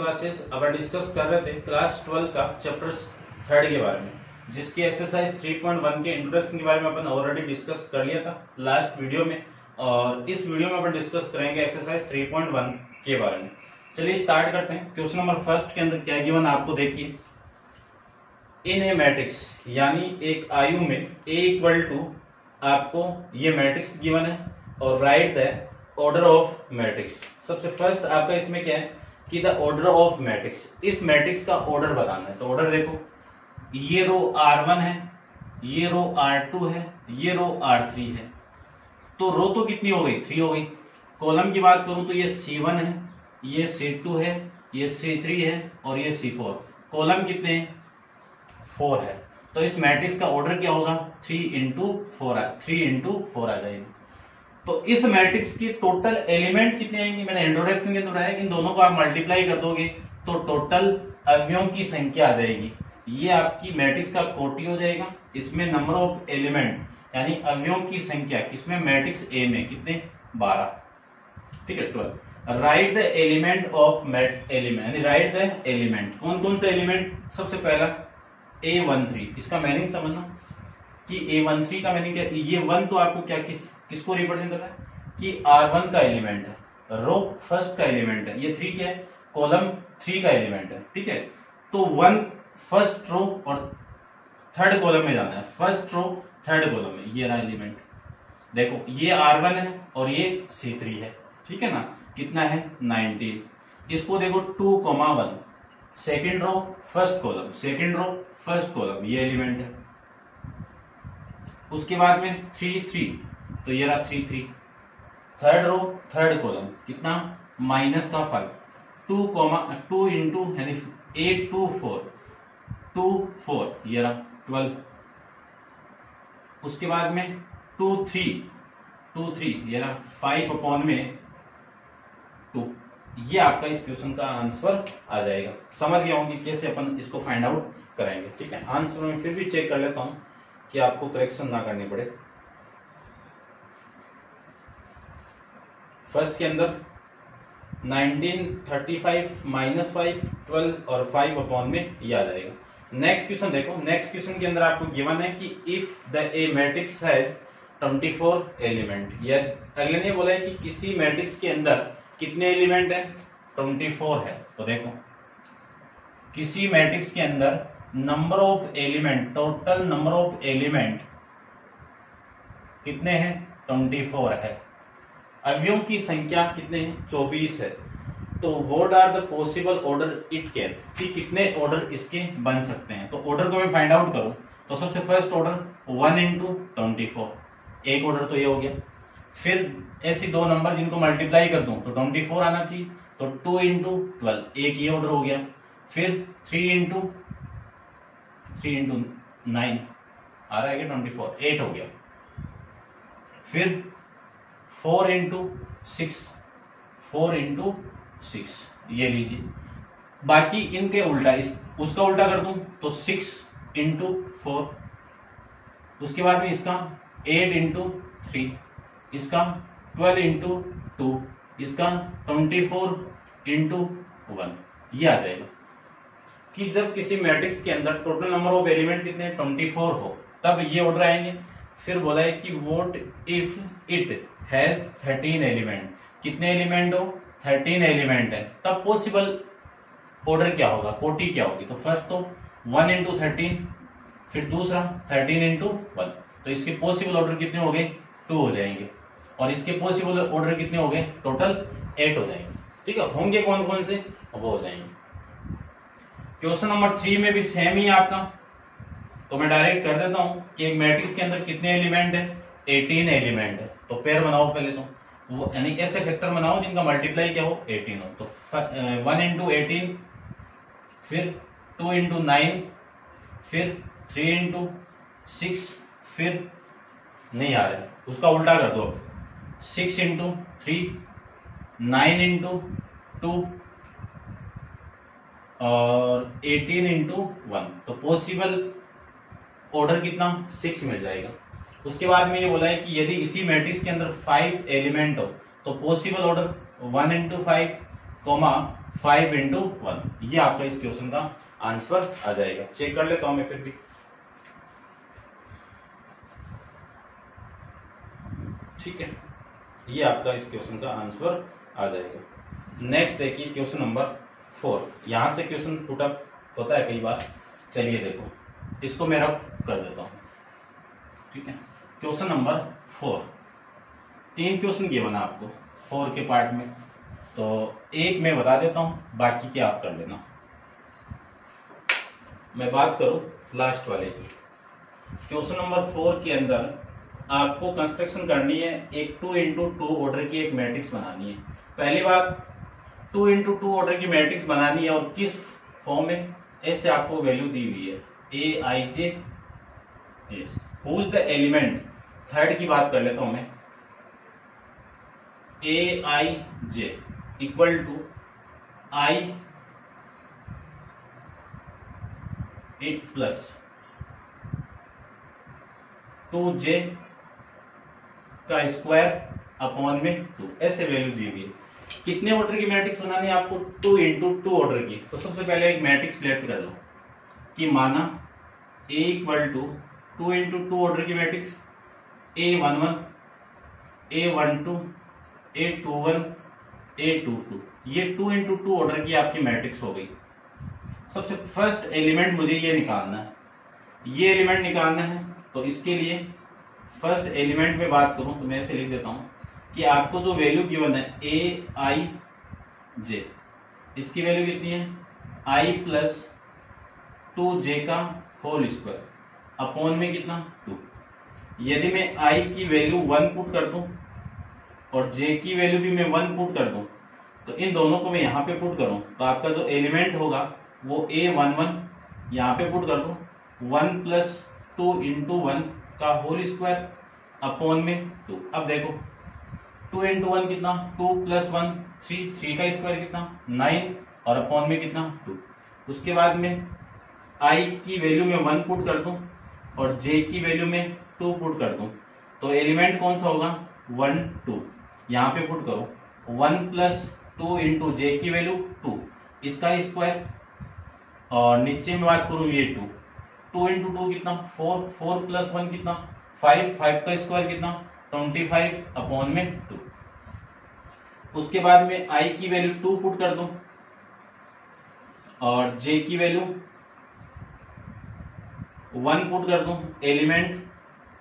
Classes अपन discuss कर रहे थे क्लास 12 का चैप्टर 3 के बारे में, जिसकी एक्सरसाइज 3.1 के इंट्रोडक्शन के बारे में अपन ऑलरेडी डिस्कस कर लिया था लास्ट वीडियो में, और इस वीडियो में अपन डिस्कस करेंगे एक्सरसाइज 3.1 के बारे में। चलिए स्टार्ट करते हैं। क्वेश्चन नंबर फर्स्ट के अंदर क्या गिवन आपको देखिए, इन ए मैट्रिक्स यानी एक आयु में ए इक्वल टू आपको ये मैट्रिक्स गिवन है और right the order of matrix. सबसे फर्स्ट आपका इसमें क्या है कि द ऑर्डर ऑफ मैट्रिक्स, इस मैट्रिक्स का ऑर्डर बताना है। तो ऑर्डर देखो, ये रो R1 है, ये रो R2 है, ये रो R3 है। तो रो तो कितनी हो गई, 3 हो गई। कॉलम की बात करूं तो ये C1 है, ये C2 है, ये C3 है और ये C4। कॉलम कितने हैं, 4 है। तो इस मैट्रिक्स का ऑर्डर क्या होगा, 3 इंटू 4 आ जाएगी। तो इस मैट्रिक्स की टोटल एलिमेंट कितने आएंगे, मैंने इंट्रोडक्शन के अंदर बताया कि इन दोनों को आप मल्टीप्लाई कर दोगे तो टोटल अवयवों की संख्या आ जाएगी। ये आपकी मैट्रिक्स का कोटि हो जाएगा। इसमें नंबर ऑफ एलिमेंट यानी अवयवों की संख्या किसमें, मैट्रिक्स ए में कितने, 12, ठीक है 12। Right the element of element यानी राइट द एलिमेंट, कौन कौन से एलिमेंट। सबसे पहला A13, इसका मीनिंग समझना कि A13 का मीनिंग क्या है। ये 1 तो आपको क्या किसको रिप्रेजेंट कर रहा है कि R1 का एलिमेंट है, रो फर्स्ट का एलिमेंट है, ये 3 क्या है, कॉलम 3 का एलिमेंट है, ठीक है। तो 1 फर्स्ट रो और थर्ड कॉलम में जाना है, फर्स्ट रो थर्ड कॉलम में, ये रहा एलिमेंट। देखो ये R1 है और ये C3 है, ठीक है ना। कितना है 19। इसको देखो 2,1, second row first column, second row first column, ये एलिमेंट है। उसके बाद में 3, तो ये रहा 3, थर्ड रो थर्ड कॉलम, कितना -5, 2 इंटू यानी 8 2 4, ये रहा 12। उसके बाद में 2 3, ये रहा 5/2। ये आपका इस क्वेश्चन का आंसर आ जाएगा। समझ गया हूं कि कैसे अपन इसको फाइंड आउट कराएंगे, ठीक है। आंसर में फिर भी चेक कर लेता हूं कि आपको करेक्शन ना करनी पड़े। फर्स्ट के अंदर 19, 35 -5, 12 और 5 में ये आ जाएगा। नेक्स्ट क्वेश्चन देखो, नेक्स्ट क्वेश्चन के अंदर आपको गिवन है कि if the A matrix has 24 element, या अगले ने बोला है कि किसी मैट्रिक्स के अंदर कितने एलिमेंट हैं, 24 है। तो देखो किसी मैट्रिक्स के अंदर number of element, total number of element कितने हैं, 24 है। अवयवों की संख्या कितने हैं, 24 है। तो what are the possible order it can, कि कितने ऑर्डर इसके बन सकते हैं। तो ऑर्डर को मैं फाइंड आउट करूं तो सबसे फर्स्ट ऑर्डर 1 इंटू 24, एक ऑर्डर तो ये हो गया। फिर ऐसी दो नंबर जिनको मल्टीप्लाई कर दूं तो 24 आना चाहिए, तो 2 इंटू 12, एक ये ऑर्डर हो गया। फिर 3 इंटू 9 आ रहा है क्या, 24, 8 हो गया। फिर 4 इंटू 6, ये लीजिए। बाकी इनके उल्टा, उसका उल्टा कर दूं तो 6 इंटू 4। उसके बाद में इसका 8 इंटू 3, इसका 12 इंटू 2, इसका 24 इंटू 1, ये आ जाएगा। कि जब किसी मैट्रिक्स के अंदर टोटल नंबर ऑफ एलिमेंट कितने 24 हो तब ये ऑर्डर आएंगे। फिर बोला है कि what if it has 13 element, कितने एलिमेंट हो, 13 एलिमेंट है, तब पॉसिबल ऑर्डर क्या होगा, कोटि क्या होगी। तो फर्स्ट तो 1 इंटू 13, फिर दूसरा 13 इंटू 1। तो इसके पॉसिबल ऑर्डर कितने हो गए, 2 हो जाएंगे। और इसके पॉसिबल ऑर्डर कितने हो गए, टोटल 8 हो जाएंगे, ठीक है। होंगे कौन कौन से, वो हो जाएंगे। क्वेश्चन नंबर 3 में भी सेम ही आपका, तो मैं डायरेक्ट कर देता हूं कि एक मैट्रिक्स के अंदर कितने एलिमेंट है, 18 एलिमेंट है। तो पेयर बनाओ पहले, तो वो यानी ऐसे फैक्टर बनाओ जिनका मल्टीप्लाई क्या हो, 18 हो। तो 1 इंटू 18, फिर 2 इंटू 9, फिर 3 इंटू 6, फिर नहीं आ रहा है उसका उल्टा कर दो, 6 इंटू 3, 9 इंटू 2 और 18 इंटू 1। तो पॉसिबल ऑर्डर कितना, 6 मिल जाएगा। उसके बाद में ये बोला है कि यदि इसी मैट्रिक्स के अंदर 5 एलिमेंट हो तो पॉसिबल ऑर्डर 1 इंटू 5, 5 इंटू 1। ये आपका इस क्वेश्चन का आंसर आ जाएगा। चेक कर लेता हूं मैं फिर भी। ठीक है, ये आपका इस क्वेश्चन का आंसर आ जाएगा। नेक्स्ट देखिए क्वेश्चन नंबर 4। यहां से क्वेश्चन पुटअप होता है कई बार। चलिए देखो, इसको मैं रब कर देता हूं। ठीक है, क्वेश्चन नंबर 4, 3 क्वेश्चन गिवन है आपको 4 के पार्ट में, तो एक मैं बता देता हूं, बाकी के आप कर लेना। मैं बात करूं लास्ट वाले की। क्वेश्चन नंबर 4 के अंदर आपको कंस्ट्रक्शन करनी है, एक 2 इंटू 2 ऑर्डर की एक मैट्रिक्स बनानी है। पहली बात, 2 इंटू 2 ऑर्डर की मैट्रिक्स बनानी है और किस फॉर्म में, ऐसे आपको वैल्यू दी हुई है a i j. Who is the element, third की बात कर लेता हूं मैं, a i j equal to i 8 plus 2j का स्क्वायर अपॉन में 2, ऐसे वैल्यू दी हुई है। कितने ऑर्डर की मैट्रिक्स बनानी है आपको, 2 इंटू 2 ऑर्डर की। तो सबसे पहले एक मैट्रिक्स सिलेक्ट कर लो कि माना A equal to 2 into 2 order की matrix A11, A12, A21, A22। ये 2 इंटू 2 ऑर्डर की आपकी मैट्रिक्स हो गई। सबसे फर्स्ट एलिमेंट मुझे ये निकालना है, ये एलिमेंट निकालना है। तो इसके लिए फर्स्ट एलिमेंट में बात करूं तो मैं ऐसे लिख देता हूं कि आपको जो वैल्यू गिवन है ए आई जे, इसकी वैल्यू कितनी है, आई प्लस 2j का होल स्क्वायर अपॉन में कितना 2। यदि मैं आई की वैल्यू 1 पुट कर दूं और j की वैल्यू भी मैं 1 पुट कर दूं, तो इन दोनों को मैं यहां पे पुट करूं तो आपका जो एलिमेंट होगा वो A11 यहां पे पुट कर दूं, 1 प्लस 2 इंटू 1 का होल स्क्वायर अपॉन में 2। अब देखो 2 इंटू 1 कितना, 2 प्लस 1 3, 3 का स्क्वायर कितना 9 और अपॉन में कितना 2। उसके बाद में i की वैल्यू में 1 पुट कर दूं और j की वैल्यू में 2 पुट कर दूं, तो एलिमेंट कौन सा होगा 1 2। यहां पे पुट करो 1 प्लस 2 इंटू जे की वैल्यू 2, इसका स्क्वायर, और नीचे में बात करूं ये 2, 2 इंटू 2 कितना 4, 4 प्लस 1 कितना 5, 5 का स्क्वायर कितना 25 अपॉन में 2। उसके बाद में i की वैल्यू 2 पुट कर दूं और j की वैल्यू 1 पुट कर दूं, एलिमेंट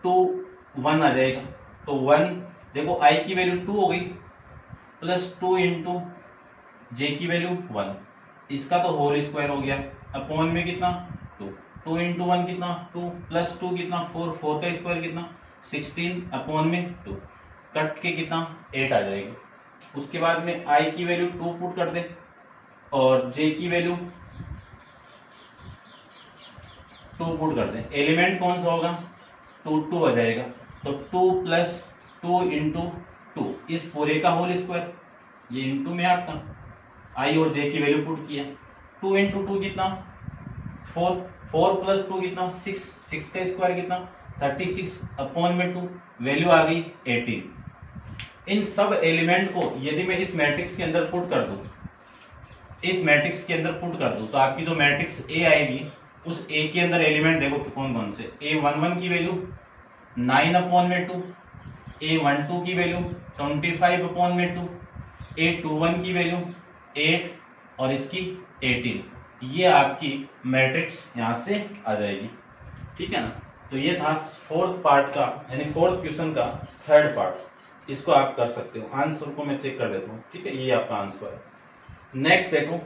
2 1 आ जाएगा। तो 1 देखो i की वैल्यू 2 हो गई प्लस 2 इंटू जे की वैल्यू 1, इसका तो होल स्क्वायर हो गया अपॉन में कितना 2, 2 इंटू 1 कितना 2 प्लस 2 कितना 4, 4 का स्क्वायर कितना 16 अपॉन में 2, कट के कितना 8 आ जाएगा। उसके बाद में i की वैल्यू 2 पुट कर दे और j की वैल्यू 2 पुट कर दे, एलिमेंट कौन सा होगा 2 2 आ जाएगा। तो 2 प्लस 2 इंटू 2, इस पूरे का होल स्क्वायर, ये इंटू में आपका i और j की वैल्यू पुट किया, 2 इंटू 2 कितना 4, 4 प्लस 2 कितना 6, 6 का स्क्वायर कितना 36 अपॉन में 2, वैल्यू आ गई 18। इन सब एलिमेंट को यदि मैं इस मैट्रिक्स के अंदर पुट कर दूं, इस मैट्रिक्स के अंदर पुट कर दूं, तो आपकी जो मैट्रिक्स A आएगी उस A के अंदर एलिमेंट देखो कौन कौन से, A11 की वैल्यू 9 अपॉन में 2, A12 की वैल्यू 25 अपॉन में 2, A21 की वैल्यू 8 और इसकी 18। ये आपकी मैट्रिक्स यहां से आ जाएगी। ठीक है ना, तो ये था फोर्थ पार्ट का, यानी फोर्थ क्वेश्चन का थर्ड पार्ट। इसको आप कर सकते हो। आंसर को मैं चेक कर लेता हूँ। ठीक है, ये आपका आंसर है। नेक्स्ट देखो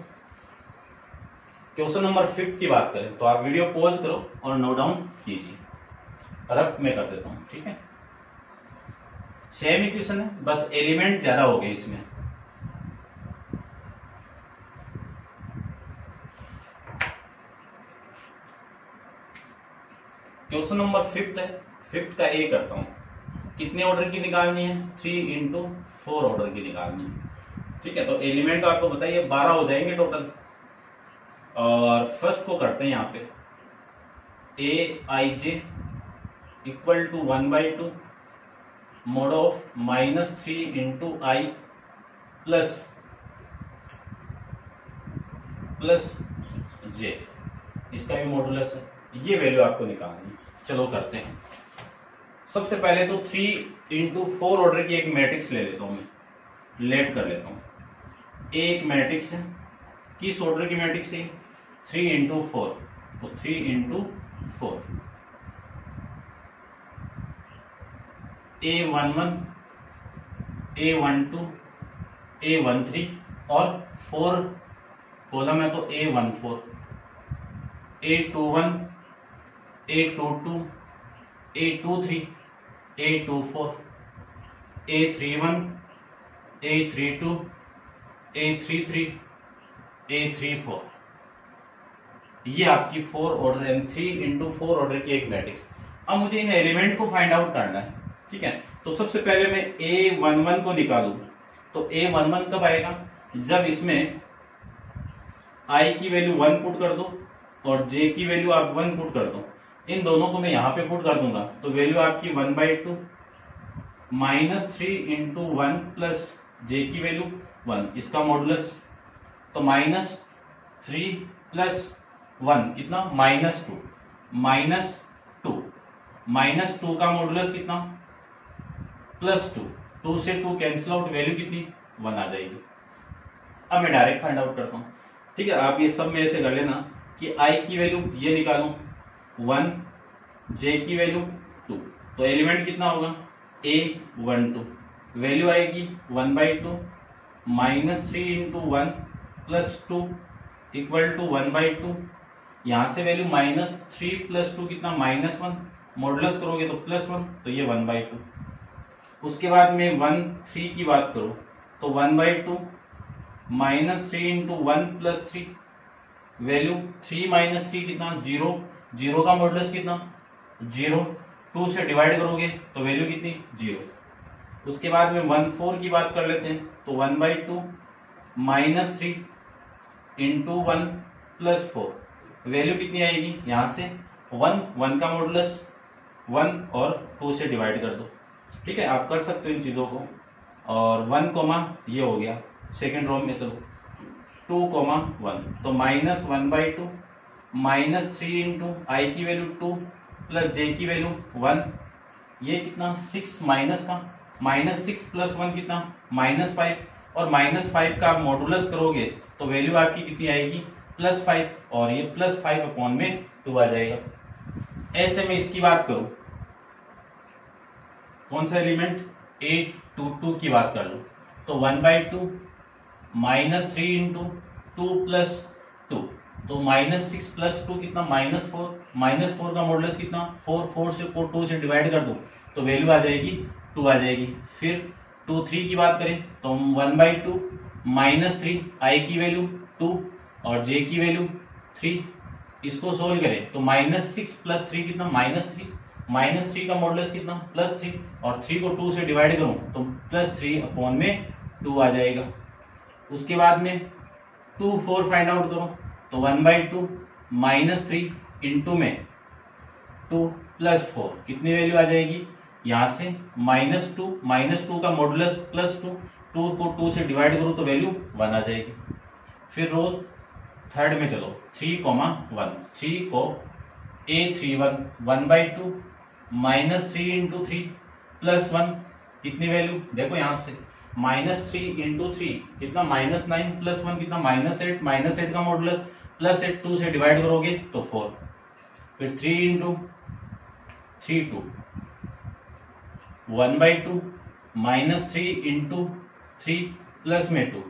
क्वेश्चन नंबर 5 की बात करें तो आप वीडियो पॉज करो और नोट डाउन कीजिए। रब मैं कर देता हूं। ठीक है, सेम इक्वेशन है, बस एलिमेंट ज्यादा हो गए इसमें। क्वेश्चन नंबर 5 है, 5 का ए करता हूं। कितने ऑर्डर की निकालनी है, 3 इंटू 4 ऑर्डर की निकालनी है। ठीक है, तो एलिमेंट आपको बताइए 12 हो जाएंगे टोटल। और फर्स्ट को करते हैं यहाँ पे a i j equal to 1/2 mod of -3 into i plus plus j, इसका भी मॉडुलस है। ये वैल्यू आपको निकालनी है। चलो करते हैं। सबसे पहले तो 3x4 ऑर्डर की एक मैट्रिक्स ले लेता हूं मैं, लेट कर लेता हूं। एक मैट्रिक्स है, किस ऑर्डर की मैट्रिक्स है? 3x4, तो 3x4 A11 A12 A13 और 4 कॉलम है तो A14 A21 A22 A23 A24 A31 A32 A33 A34। ये आपकी 4 ऑर्डर एंड 3x4 ऑर्डर की एक मैट्रिक्स। अब मुझे इन एलिमेंट को फाइंड आउट करना है, ठीक है। तो सबसे पहले मैं A11 को निकालूं, तो A11 कब आएगा? जब इसमें I की वैल्यू 1 पुट कर दो और J की वैल्यू आप 1 पुट कर दो। इन दोनों को मैं यहां पे पुट कर दूंगा, तो वैल्यू आपकी 1/2 -3 इंटू 1 प्लस J की वैल्यू 1, इसका मॉडुलस, तो -3 प्लस 1 कितना? -2 -2 का मॉडुलस कितना? +2, 2 से 2 कैंसिल आउट, वैल्यू कितनी? 1 आ जाएगी। अब मैं डायरेक्ट फाइंड आउट करता हूं, ठीक है। आप ये सब में ऐसे कर लेना कि I की वैल्यू ये निकालूं 1, J की वैल्यू 2, तो एलिमेंट कितना होगा? A12, वैल्यू आएगी 1/2 -3 इंटू 1 प्लस 2 इक्वल टू 1/2। यहां से वैल्यू -3 प्लस 2 कितना? -1, मॉडुलस करोगे तो +1, तो ये 1/2। उसके बाद में 1 3 की बात करो तो 1/2 -3 इंटू 1 प्लस 3, वैल्यू 3 - 3 कितना? 0, 0 का मॉडुलस कितना? 0, 2 से डिवाइड करोगे तो वैल्यू कितनी? 0। उसके बाद में 1 4 की बात कर लेते हैं, तो 1/2 -3 इंटू 1 प्लस 4, वैल्यू कितनी आएगी? यहां से 1 का मॉडुलस 1 और 2 से डिवाइड कर दो, ठीक है। आप कर सकते हो इन चीजों को। और 1 कोमा ये हो गया सेकेंड रो में, चलो 2 कोमा 1, तो -1/2 -3 इंटू I की वैल्यू 2 प्लस J की वैल्यू 1, ये कितना? 6 माइनस का -6 प्लस 1 कितना? -5, और -5 का आप मॉडुलस करोगे तो वैल्यू आपकी कितनी आएगी? +5, और ये +5 अपॉन में 2 आ जाएगा। ऐसे में इसकी बात करूं, कौन सा एलिमेंट? A22 की बात कर लो, तो 1/2 -3 इंटू 2 प्लस 2, तो -6 प्लस 2 कितना? -4, -4 का मॉडुलस कितना? 4, 4 से 2 से डिवाइड कर दो तो वैल्यू आ जाएगी 2 आ जाएगी। फिर 2 3 की बात करें तो 1/2 -3, I की वैल्यू 2 और J की वैल्यू 3, इसको सोल्व करें तो -6 प्लस 3 कितना? -3, -3 का मॉडुलस कितना? +3, और 3 को 2 से डिवाइड करूं तो +3 अपॉन में 2 आ जाएगा। उसके बाद में 2 4 फाइंड आउट करो तो 1/2 -3 इंटू में 2 प्लस 4, कितनी वैल्यू आ जाएगी? यहां से -2 का मॉडुलस +2, 2 को 2 से डिवाइड करूं तो वैल्यू 1 आ जाएगी। फिर रो थर्ड में चलो 3,1, 3 को A31 1/2 -3 इंटू 3 प्लस 1, कितनी वैल्यू? देखो यहां से -3 इंटू 3 कितना? -9 प्लस 1 कितना? -8, -8 का मॉडुलस +8, 2 से डिवाइड करोगे तो 4। फिर 3 इंटू 3 2 1/2 -3 इंटू 3 प्लस में 2,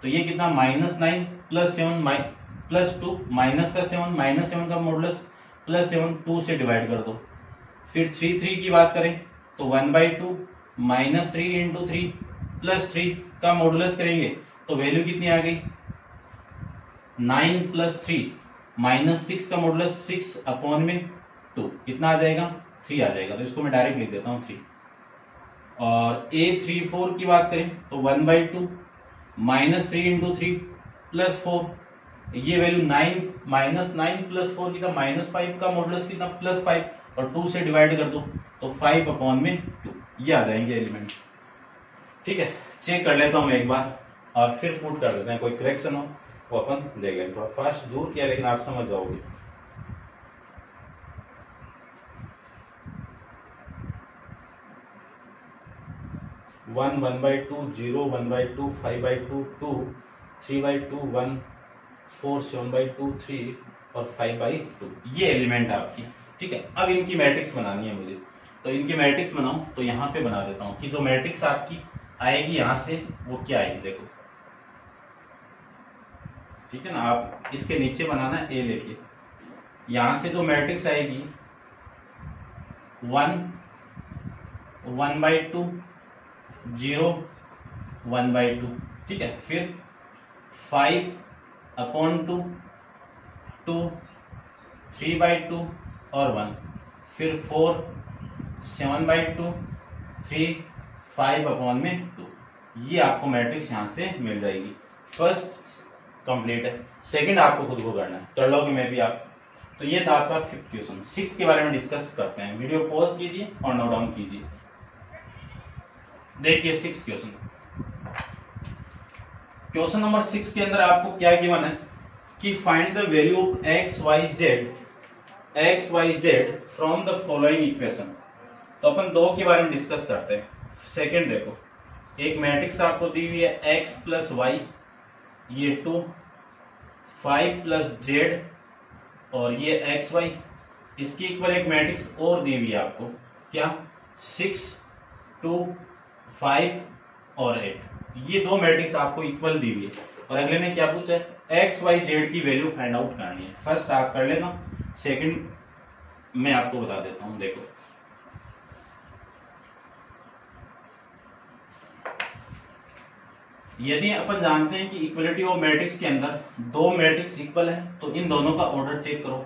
तो ये कितना? -9 प्लस 7 प्लस 2 माइनस का 7, -7 का मॉडुलस +7, 2 से डिवाइड कर दो। फिर 3 3 की बात करें तो 1/2 -3 इंटू 3 प्लस 3 का मॉडुलस करेंगे तो वैल्यू कितनी आ गई? 9 प्लस 3 -6 का मॉडुलस 6 अपॉन में 2, कितना आ जाएगा? 3 आ जाएगा। तो इसको मैं डायरेक्ट लिख देता हूं 3। और A34 की बात करें तो 1/2 -3 इंटू 3 प्लस 4, ये वैल्यू 9 प्लस 4 कितना? -5 का मॉडुलस कितना? +5, और 2 से डिवाइड कर दो तो 5 अपॉन में 2, ये आ जाएंगे एलिमेंट। ठीक है, चेक कर लेता हूं मैं एक बार और फिर पुट कर देते हैं, कोई करेक्शन हो वो अपन देख लेंगे। थोड़ा फास्ट दूर किया लेकिन आप समझ जाओगे। वन, 1/2, 0, 1/2, 5/2, 2, 3/2, 1, 4, 7/2, 3 और 5/2 ये एलिमेंट है आपकी। ठीक है, अब इनकी मैट्रिक्स बनानी है मुझे, तो इनकी मैट्रिक्स बनाऊं तो यहाँ पे बना देता हूं कि जो मैट्रिक्स आपकी आएगी यहां से वो क्या आएगी, देखो। ठीक है ना, आप इसके नीचे बनाना है ए लेके। यहां से जो मैट्रिक्स आएगी 1, 1/2, 0, 1/2। ठीक है, फिर 5/2, 2, 3/2 और 1, फिर 4, 7/2, 3, 5/2। ये आपको मैट्रिक्स यहां से मिल जाएगी। फर्स्ट कंप्लीट है, सेकंड आपको खुद को करना है, कर लोगे मैं भी आप। तो ये था आपका 5th क्वेश्चन। 6th के बारे में डिस्कस करते हैं। वीडियो पॉज कीजिए और नोट डाउन कीजिए। देखिए 6th क्वेश्चन। क्वेश्चन नंबर 6 के अंदर आपको क्या गिवन है कि find the value of x y z from the following equation. तो अपन दो के बारे में डिस्कस करते हैं। सेकंड देखो, एक मैट्रिक्स आपको दी हुई है एक्स प्लस वाई, ये 2, 5 प्लस जेड और ये एक्स वाई। इसकी इक्वल एक मैट्रिक्स और दी हुई है आपको, क्या, 6, 2, 5 और 8। ये दो मैट्रिक्स आपको इक्वल दी हुई है और अगले ने क्या पूछा है, एक्स वाई जेड की वैल्यू फाइंड आउट करनी है। फर्स्ट आप कर लेना, सेकंड मैं आपको बता देता हूं। देखो यदि अपन जानते हैं कि इक्वलिटी ऑफ मैट्रिक्स के अंदर दो मैट्रिक्स इक्वल है तो इन दोनों का ऑर्डर चेक करो,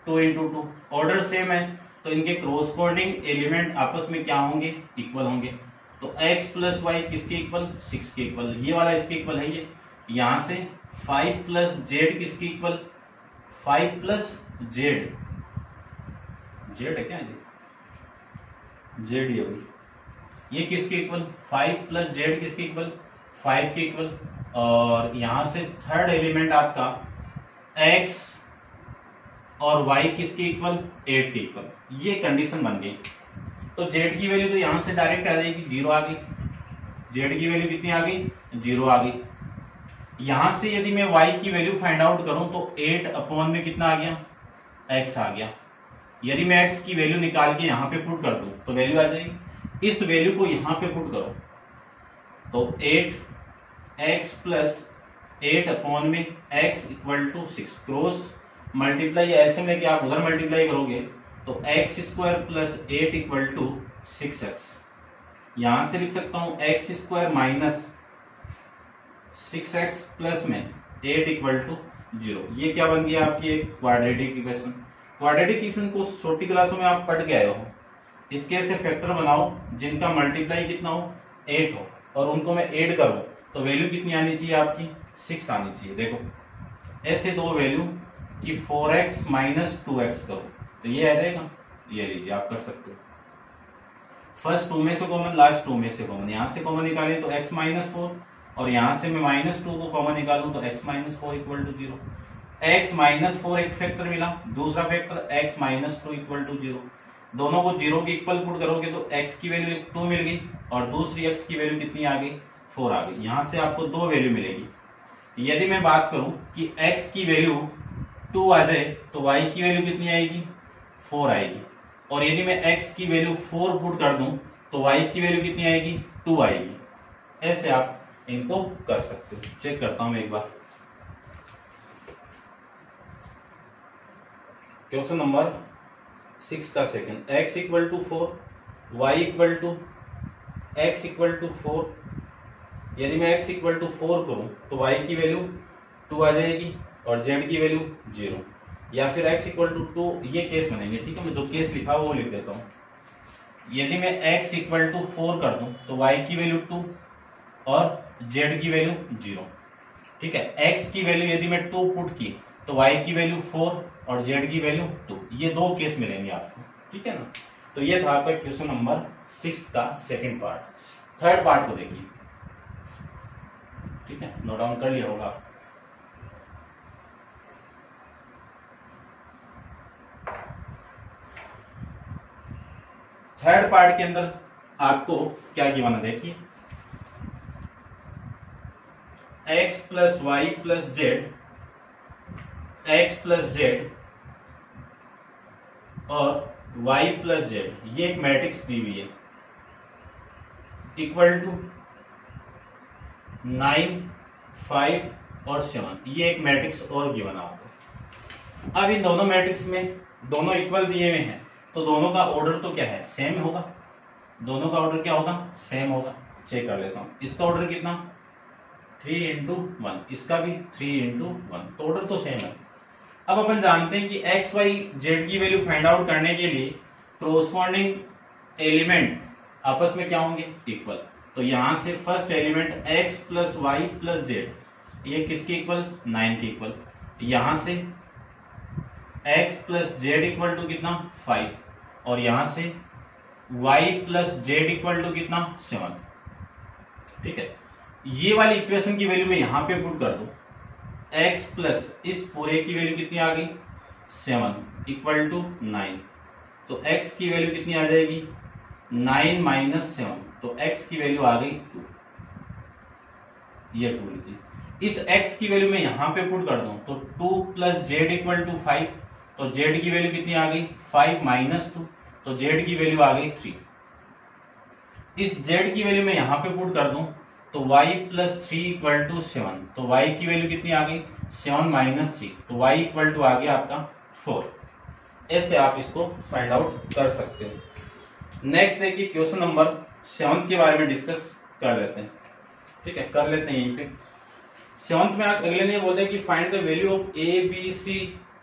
2 × 2 ऑर्डर सेम है तो इनके क्रॉसपोर्डिंग एलिमेंट आपस में क्या होंगे, इक्वल होंगे। तो x प्लस वाई किसके इक्वल, 6 के इक्वल। ये वाला इसके इक्वल है। ये यहां से 5 प्लस जेड किसके इक्वल, 5 प्लस जेड, जेड है क्या ये, जेड ये किसके इक्वल, 5 प्लस जेड किसके इक्वल, 5 के इक्वल। और यहां से थर्ड एलिमेंट आपका x और y किसके इक्वल, 8 के इक्वल। ये कंडीशन बन गई। तो z की वैल्यू तो यहां से डायरेक्ट आ जाएगी, 0 आ गई। z की वैल्यू कितनी आ गई, 0 आ गई। यहां से यदि मैं y की वैल्यू फाइंड आउट करूं तो 8 में कितना आ गया, x आ गया। यदि मैं x की वैल्यू निकाल के यहां पे पुट कर दूं तो वैल्यू आ जाएगी। इस वैल्यू को यहां पे पुट करो तो 8x प्लस 8 में x equal to 6, cross multiply ऐसे में कि आप उधर मल्टीप्लाई करोगे तो x² plus 8 equal to 6x। यहां से लिख सकता हूं x² माइनस 6x प्लस में 8 इक्वल टू 0। ये क्या बन गया आपकी एक क्वाड्रेटिक इक्वेशन। क्वाड्रेटिक इक्वेशन को छोटी क्लासों में आप पढ़ के आए हो। इसके ऐसे फैक्टर बनाओ जिनका मल्टीप्लाई कितना हो, 8 हो, और उनको मैं ऐड करूं तो वैल्यू कितनी आनी चाहिए आपकी, 6 आनी चाहिए। देखो ऐसे दो वैल्यू कि 4x माइनस 2x करो तो ये आ जाएगा। ये लीजिए आप कर सकते हो। फर्स्ट 2 में से कॉमन, लास्ट 2 में से कॉमन। यहां से कॉमन निकालें तो x माइनस 4 और यहां से मैं -2 को कॉमन निकालूं तो x minus 4 equal to 0। x minus 4 एक फैक्टर मिला, दूसरा factor x minus 2 equal to 0। दोनों को 0 के इक्वल पुट करोगे तो x की वैल्यू 2 मिल गई और दूसरी x की वैल्यू कितनी आ गई, 4 आ गई। यहां से आपको दो वैल्यू मिलेगी। यदि मैं बात करूं कि x की वैल्यू 2 आ जाए तो y की वैल्यू कितनी आएगी, 4 आएगी। और यदि मैं x की वैल्यू 4 पुट कर दूं तो y की वैल्यू कितनी आएगी, 2 आएगी। ऐसे आप इनको कर सकते हो। चेक करता हूं मैं एक बार। क्वेश्चन नंबर 6 का second, x equal to 4, y equal to x equal to 4। यदि मैं x इक्वल टू 4 करूं तो y की वैल्यू 2 आ जाएगी और z की वैल्यू 0। या फिर x इक्वल टू 2, ये केस बनेंगे। ठीक है, मैं जो केस लिखा हुआ वो लिख देता हूं। यदि मैं x इक्वल टू 4 कर दूं तो y की वैल्यू 2 और z की वैल्यू 0। ठीक है, x की वैल्यू यदि मैं 2 पुट की तो y की वैल्यू 4 और z की वैल्यू 2। ये दो केस मिलेंगे आपको। ठीक है ना, तो ये था आपका क्वेश्चन नंबर 6 का सेकंड पार्ट। थर्ड पार्ट को देखिए। ठीक है, नोट डाउन कर लिया होगा। थर्ड पार्ट के अंदर आपको क्या गिवन है, देखिए x plus y plus z, x plus z और y प्लस जेड, ये एक मैट्रिक्स दी हुई है इक्वल टू 9, 5 और 7, ये एक मैट्रिक्स और गिवन है आपको। अब इन दोनों मैट्रिक्स में दोनों इक्वल दिए हुए हैं, तो दोनों का ऑर्डर तो क्या है, सेम होगा। दोनों का ऑर्डर क्या होगा, सेम होगा। चेक कर लेता हूं, इसका ऑर्डर कितना 3 इंटू 1, इसका भी 3 इंटू 1, तो ऑर्डर तो सेम है। अब अपन जानते हैं कि एक्स वाई जेड की वैल्यू फाइंड आउट करने के लिए कोरोस्पॉन्डिंग एलिमेंट आपस में क्या होंगे, इक्वल। तो यहां से first element x plus y plus z, ये किसके इक्वल, 9 के इक्वल। यहां से x plus z equal to कितना 5, और यहां से y plus z equal to कितना 7। ठीक है, ये वाली इक्वेशन की वैल्यू में यहां पे पुट कर दो, x प्लस इस पूरे की वैल्यू कितनी आ गई 7 इक्वल टू 9, तो x की वैल्यू कितनी आ जाएगी 9 माइनस 7, तो x की वैल्यू आ गई 2, ये 2 लीजिए। इस x की वैल्यू में यहां पे पुट कर दूं तो 2 प्लस जेड इक्वल टू 5, तो z की वैल्यू कितनी आ गई 5 माइनस 2, तो z की वैल्यू आ गई 3। इस z की वैल्यू में यहां पे पुट कर दूं तो y प्लस 3 इक्वल टू 7, तो y की वैल्यू कितनी आ गई 7 माइनस 3, तो y इक्वल टू आ गया आपका 4। ऐसे आप इसको फाइंड आउट कर सकते हो। नेक्स्ट देखिए क्वेश्चन नंबर 7 के बारे में डिस्कस कर लेते हैं। ठीक है, कर लेते हैं यहीं पे। 7 में अगले ने बोलते हैं कि find the value of a b c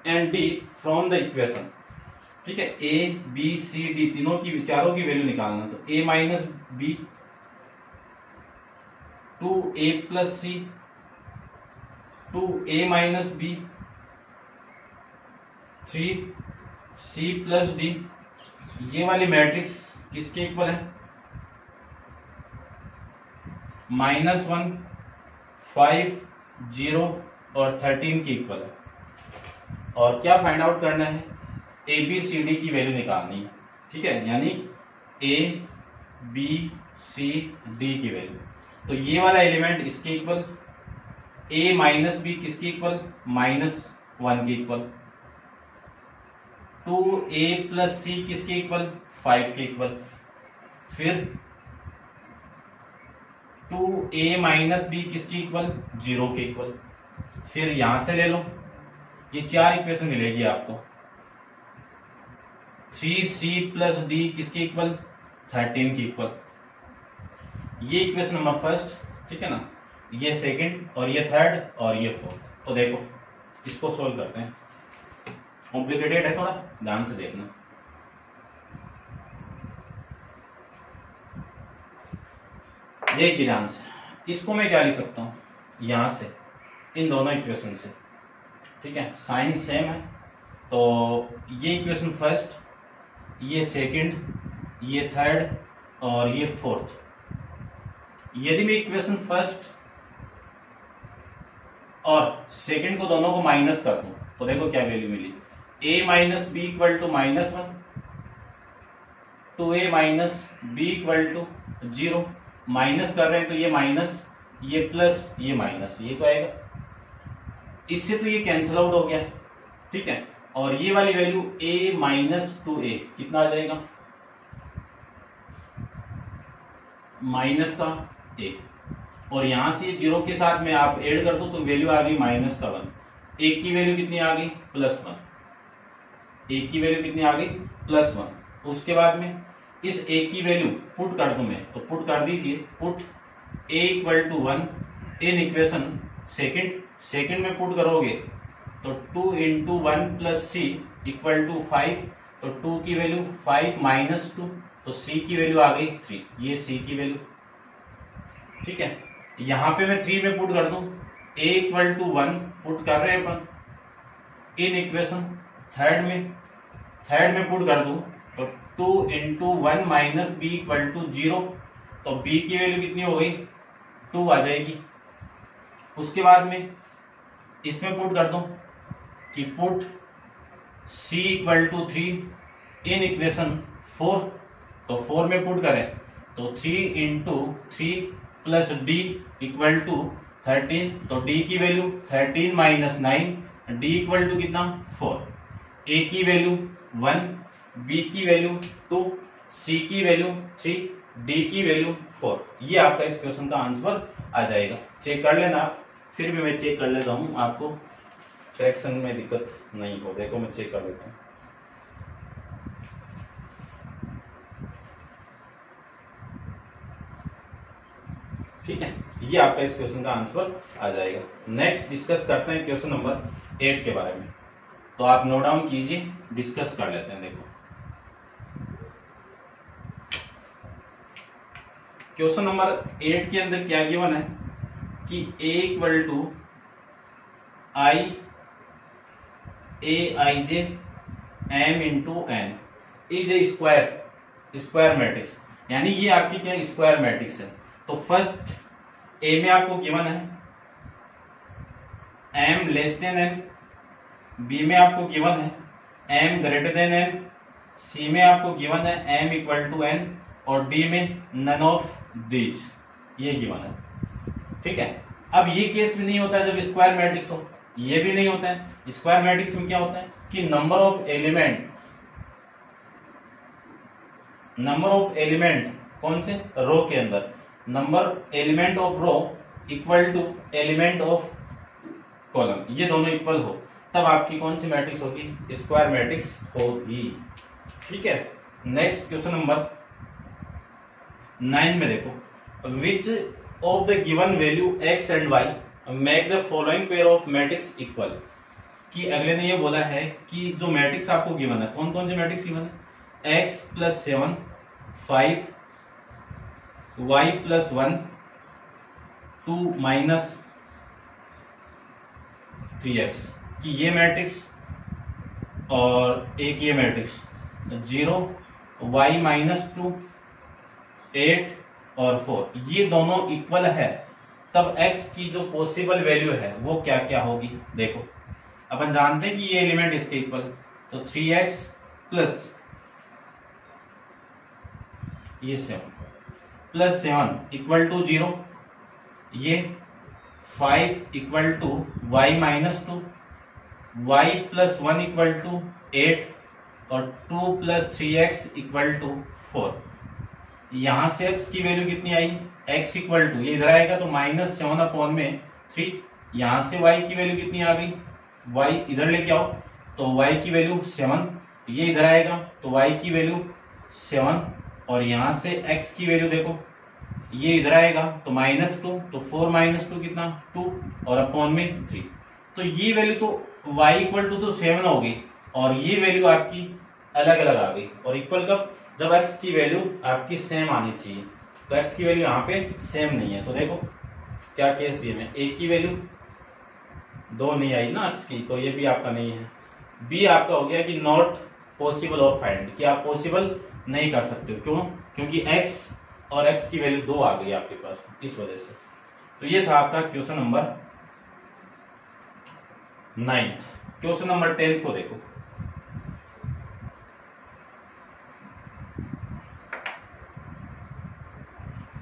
and d from the equation. ठीक है, a b c d तीनों की चारों की वैल्यू निकालना, तो a minus b, 2a plus c, 2a minus b, 3c plus d, ये वाली मैट्रिक्स किसके इक्वल है, -1, 5, 0 और 13 के इक्वल है। और क्या फाइंड आउट करना है, ए बी सी डी की वैल्यू निकालनी है। ठीक है, यानी ए बी सी डी की वैल्यू, तो ये वाला एलिमेंट इसके इक्वल, a माइनस बी किसके इक्वल, -1 के इक्वल, 2a प्लस सी किसके इक्वल, 5 के इक्वल, फिर 2a माइनस बी किसके इक्वल, 0 के इक्वल। फिर यहां से ले लो, ये 4 इक्वेशन मिलेगी आपको, 3c प्लस डी किसके इक्वल, 13 के इक्वल। ये इक्वेशन नंबर फर्स्ट, ठीक है ना, ये सेकंड और ये थर्ड और ये फोर्थ। तो देखो इसको सोल्व करते हैं, कॉम्प्लिकेटेड है थोड़ा, ध्यान से देखना। देखिए ध्यान से, इसको मैं क्या लिख सकता हूं, यहां से इन दोनों इक्वेशन से। ठीक है, साइन सेम है, तो ये इक्वेशन फर्स्ट, ये सेकंड, ये थर्ड और ये फोर्थ। यदि मैं इक्वेशन फर्स्ट और सेकंड को दोनों को माइनस कर दूं तो देखो क्या वैल्यू मिली, a minus b equal to -1, 2a minus b equal to 0, minus कर रहे हैं तो ये माइनस, ये प्लस, ये माइनस, ये तो आएगा, इससे तो ये कैंसिल आउट हो गया। ठीक है, और ये वाली वैल्यू a माइनस 2a कितना आ जाएगा, माइनस का a, और यहां से 0 के साथ में आप ऐड कर दो तो वैल्यू आ गई माइनस का 1, एक की वैल्यू कितनी आ गई +1, एक की वैल्यू कितनी आ गई +1। उसके बाद में इस एक की वैल्यू पुट कर दूं मैं, तो पुट कर दीजिए, put a equal to 1 in equation second में पुट करोगे तो 2 into 1 plus c equal to 5, तो 2 की वैल्यू 5 माइनस 2, तो c की वैल्यू आ गई 3, ये c की वैल्यू। ठीक है, यहां पे मैं 3 में पुट कर दूं, a इक्वल टू 1 पुट कर रहे हैं अपन इन इक्वेशन थर्ड में पुट कर दूं तो 2 into 1 minus b equal to 0, तो b की वैल्यू कितनी हो गई 2 आ जाएगी। उसके बाद में इसमें पुट कर दो कि put c equal to 3 in equation 4, तो 4 में पुट करें तो 3 into 3 plus D equal to 13, तो डी की value 13 minus 9, D equal to कितना 4, ए की वैल्यू 1, बी की वैल्यू 2, सी की वैल्यू 3, डी की वैल्यू 4। ये आपका इस क्वेश्चन का आंसर आ जाएगा। चेक कर लेना आप, फिर भी मैं चेक कर लेता हूं आपको फ्रैक्शन में दिक्कत नहीं हो। देखो मैं चेक कर लेता हूं। ठीक है, ये आपका इस क्वेश्चन का आंसर आ जाएगा। नेक्स्ट डिस्कस करते हैं क्वेश्चन नंबर 8 के बारे में। तो आप नोट डाउन कीजिए, डिस्कस कर लेते हैं। देखो क्वेश्चन नंबर 8 के अंदर क्या गिवन है कि a equal to i a i j m into n is a square matrix, यानी ये आपकी क्या स्क्वायर मैट्रिक्स है। तो फर्स्ट ए में आपको गिवन है m less than n, b में आपको गिवन है m greater than n, c में आपको गिवन है m इक्वल टू n, और डी में नन ऑफ दीज, ये गिवन है। ठीक है, अब ये केस भी नहीं होता है जब स्क्वायर मैट्रिक्स हो, ये भी नहीं होता है। स्क्वायर मैट्रिक्स में क्या होता है कि नंबर ऑफ एलिमेंट कौन से रो के अंदर, number element of row equal to element of column, ये दोनों इक्वल हो, तब आपकी कौन सी मैट्रिक्स होगी, स्क्वायर मैट्रिक्स होगी। ठीक है, नेक्स्ट क्वेश्चन नंबर 9 में देखो, which of the given value x and y make the following pair of matrix equal. कि अगले ने ये बोला है कि जो मैट्रिक्स आपको गिवन है, कौन कौन से मैट्रिक्स गिवन है, x plus 7 5, y plus 1 2 minus 3x, कि ये मैट्रिक्स और एक ये मैट्रिक्स 0 y माइनस 2 8 और 4, ये दोनों इक्वल है, तब x की जो पॉसिबल वैल्यू है वो क्या क्या होगी। देखो अपन जानते हैं कि ये एलिमेंट इसके इक्वल, तो 3x प्लस ये 7 प्लस 7 इक्वल टू 0, ये 5 equal to y minus 2, y plus 1 equal to 8, और 2 प्लस 3x इक्वल टू 4। यहां से x की वैल्यू कितनी आई, x इक्वल टू, ये इधर आएगा तो माइनस 7 अपॉन में 3, यहां से y की वैल्यू कितनी आ गई, y इधर लेके आओ तो y की वैल्यू 7, ये इधर आएगा तो y की वैल्यू 7, और यहां से x की वैल्यू देखो, ये इधर आएगा तो माइनस 2, तो 4 माइनस 2 कितना 2, और अपॉन में 3, तो ये वैल्यू तो y इक्वल टू तो 7 होगी, और ये वैल्यू आपकी अलग अलग आ गई। और इक्वल कब, जब x की वैल्यू आपकी सेम आनी चाहिए, तो x की वैल्यू यहाँ पे सेम नहीं है। तो देखो क्या केस दिए में, a की वैल्यू 2 नहीं आई ना x की, तो ये भी आपका नहीं है। b आपका हो गया कि नॉट पॉसिबल ऑफ फाइंड, कि आप पॉसिबल नहीं कर सकते हो, क्यों, क्योंकि x और x की वैल्यू 2 आ गई आपके पास, इस वजह से। तो ये था आपका क्वेश्चन नंबर 9। क्वेश्चन नंबर 10 को देखो,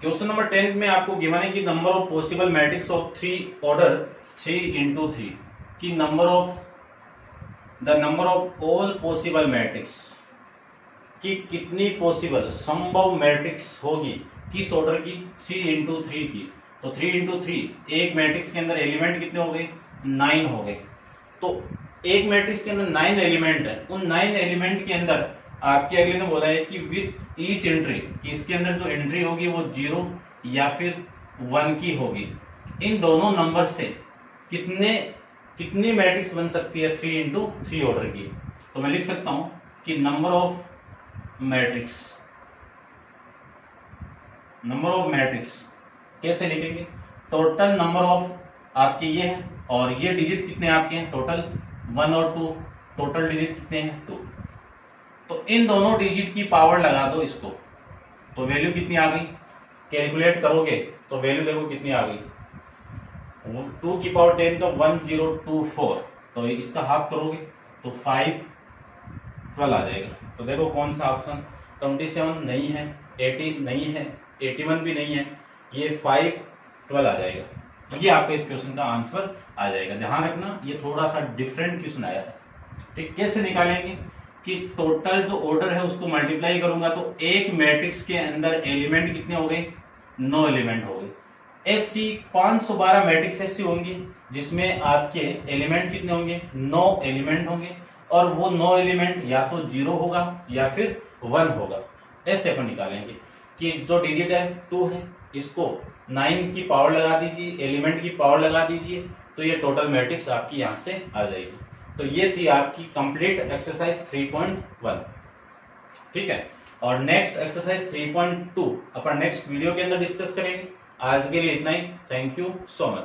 क्वेश्चन नंबर 10 में आपको गिवन है कि number of possible matrix of 3 order 3 into 3, की number of all possible matrix, की कितनी पॉसिबल संभव मैट्रिक्स होगी किस ऑर्डर की, 3 इंटू 3 की। तो 3 इंटू 3, एक मैट्रिक्स के अंदर एलिमेंट कितने हो गए, 9 हो गए। तो एक मैट्रिक्स के अंदर 9 एलिमेंट है, उन 9 एलिमेंट के अंदर आपके अगले ने बोला है कि विथ ईच एंट्री, कि इसके अंदर जो एंट्री होगी वो 0 या फिर 1 की होगी। इन दोनों नंबर से कितनी मैट्रिक्स बन सकती है 3 इंटू 3 ऑर्डर की। तो मैं लिख सकता हूं कि नंबर ऑफ मैट्रिक्स कैसे लिखेंगे, टोटल नंबर ऑफ आपके ये है, और ये डिजिट कितने आपके हैं टोटल 1 और 2, टोटल डिजिट कितने हैं 2। तो इन दोनों डिजिट की पावर लगा दो इसको, तो वैल्यू कितनी आ गई, कैलकुलेट करोगे तो वैल्यू देखो कितनी आ गई, 2 की पावर 10 तो 1024, तो इसका हाफ करोगे तो 512 आ जाएगा। तो देखो कौन सा ऑप्शन, 27 नहीं है, 80 नहीं है, 81 भी नहीं है, ये 512 आ जाएगा। ये आपका इस क्वेश्चन का आंसर आ जाएगा। ध्यान रखना ये थोड़ा सा डिफरेंट क्वेश्चन आया है। ठीक, कैसे निकालेंगे कि टोटल जो ऑर्डर है उसको मल्टीप्लाई करूंगा तो एक मैट्रिक्स के अंदर एलिमेंट कितने हो गए, 9 एलिमेंट हो गए। ऐसी 512 मैट्रिक्स ऐसी होंगी जिसमें आपके एलिमेंट कितने होंगे, 9 एलिमेंट होंगे, और वो 9 एलिमेंट या तो 0 होगा या फिर 1 होगा। ऐसे अपन निकालेंगे कि जो डिजिट है 2 है, इसको 9 की पावर लगा दीजिए, एलिमेंट की पावर लगा दीजिए, तो ये टोटल मैट्रिक्स आपकी यहां से आ जाएगी। तो ये थी आपकी कंप्लीट एक्सरसाइज 3.1। ठीक है, और नेक्स्ट एक्सरसाइज 3.2 अपन नेक्स्ट वीडियो के अंदर डिस्कस करेंगे। आज के लिए इतना ही। Thank you so much.